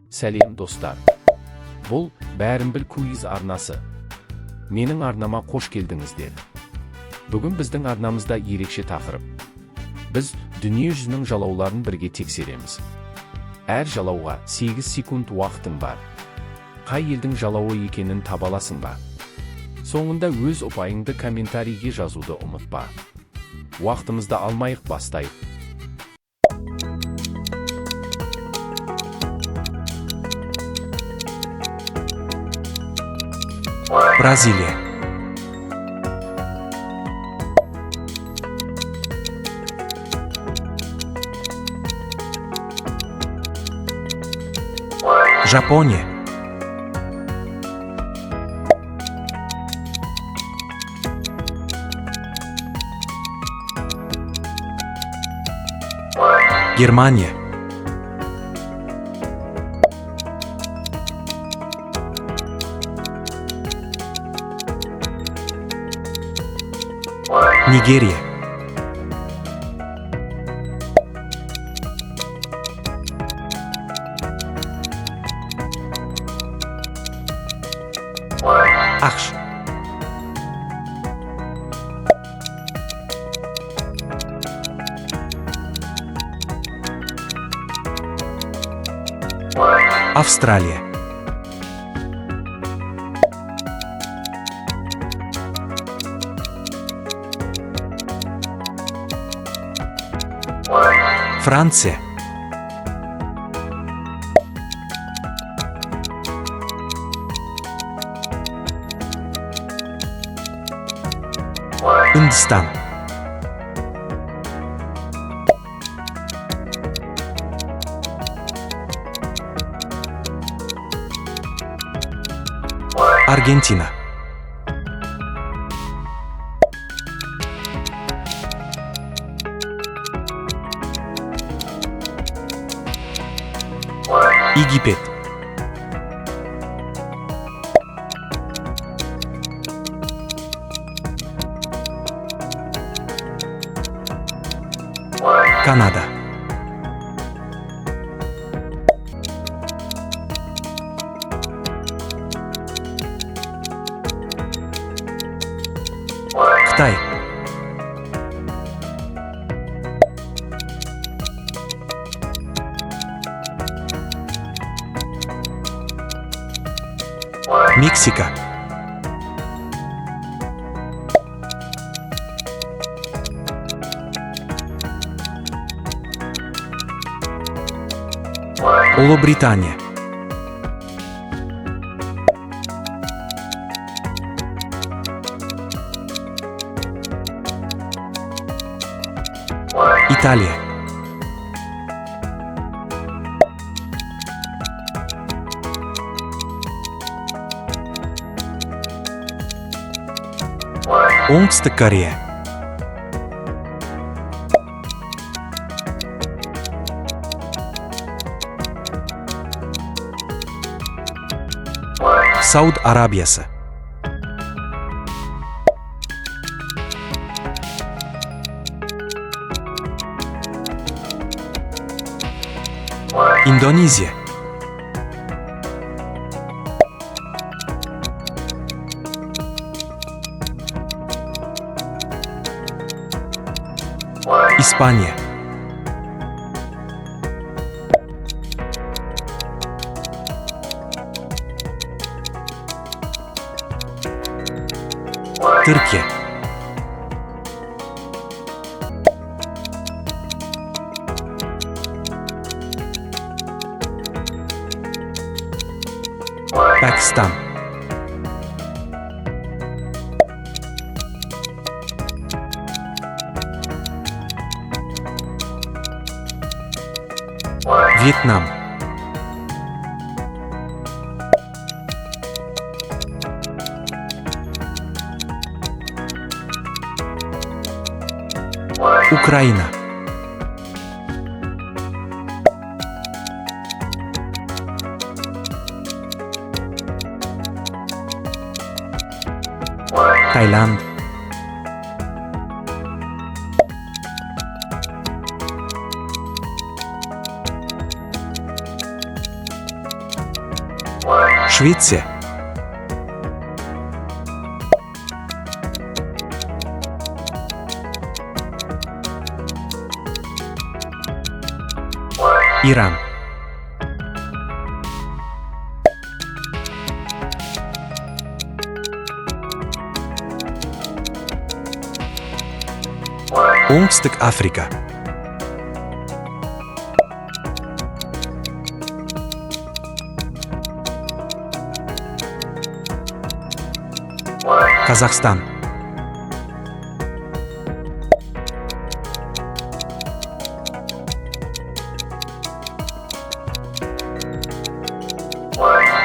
Сәлем достар. Бұл бәрін біл квиз арнасы. Менің арнама қош келдіңіздер. Бүгін біздің арнамызда ерекше тақырып. Біз дүние жүзінің жалауларын бірге тексереміз. Әр жалауға 8 секунд уақытың бар. Қай елдің жалауы екенін таба аласың ба? Соңында өз ұпайыңды комментарийге жазуды ұмытпа. Уақытымызды алмайық, бастайық. Бразилия. Жапония. Германия. Нигерия. АКШ. Австралия. Франция. Үндістан. Аргентина. Египет. Канада. Қытай. Мексика. Ұлыбритания. Италия. Оңтүстік Корея. Сауд Арабиясы. Индонезия. Испания. Түркия. Пакистан. Вьетнам. Украина. Таиланд. Швеция. Иран. Оңтүстік Африка. Қазақстан.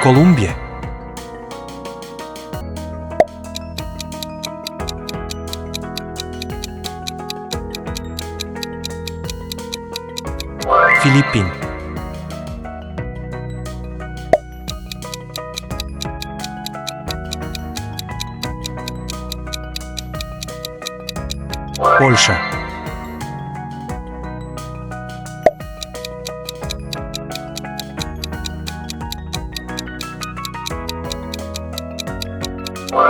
Колумбия. Филиппин. Польша.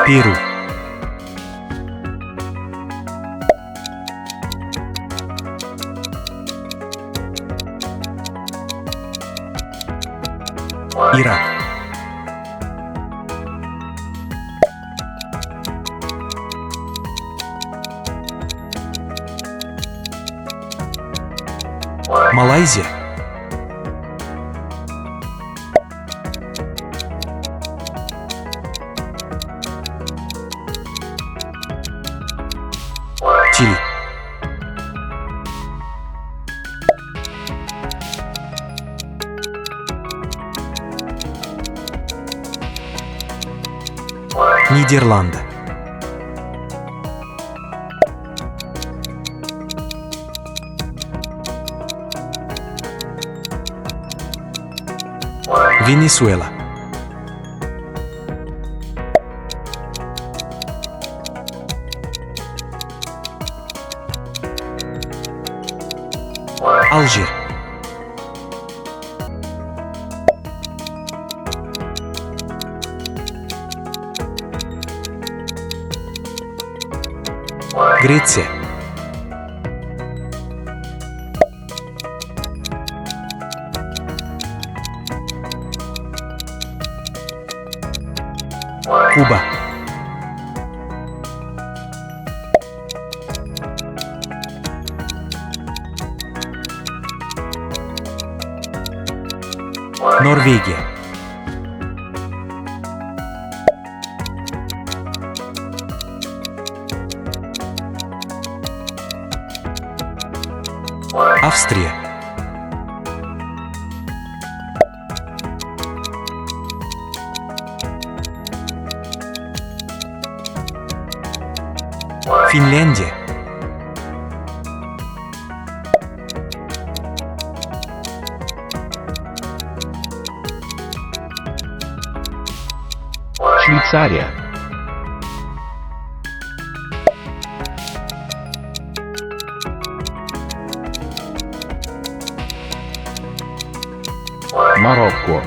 Перу. Ирак. Малайзия. Чили. Нидерланды. Венесуэла. Алжир. Греция. Куба. Норвегия. Австрия. Финляндия. Швейцария. Марокко.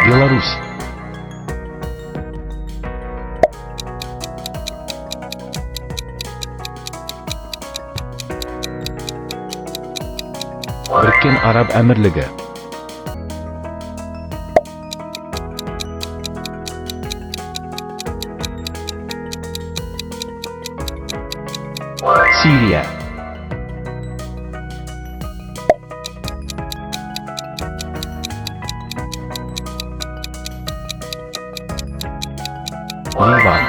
Беларусь. Біріккен Араб Әмірлігі. Сирия. Ливан.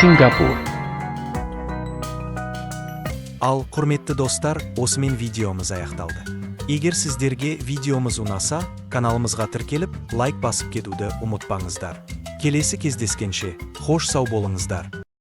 Сингапур. Ал құрметті достар, осымен видеомыз аяқталды. Егер сіздерге видеомыз ұнаса, каналымызға тіркеліп, лайк басып кетуді ұмытпаңыздар. Келесі кездескенше, хош сау болыңыздар.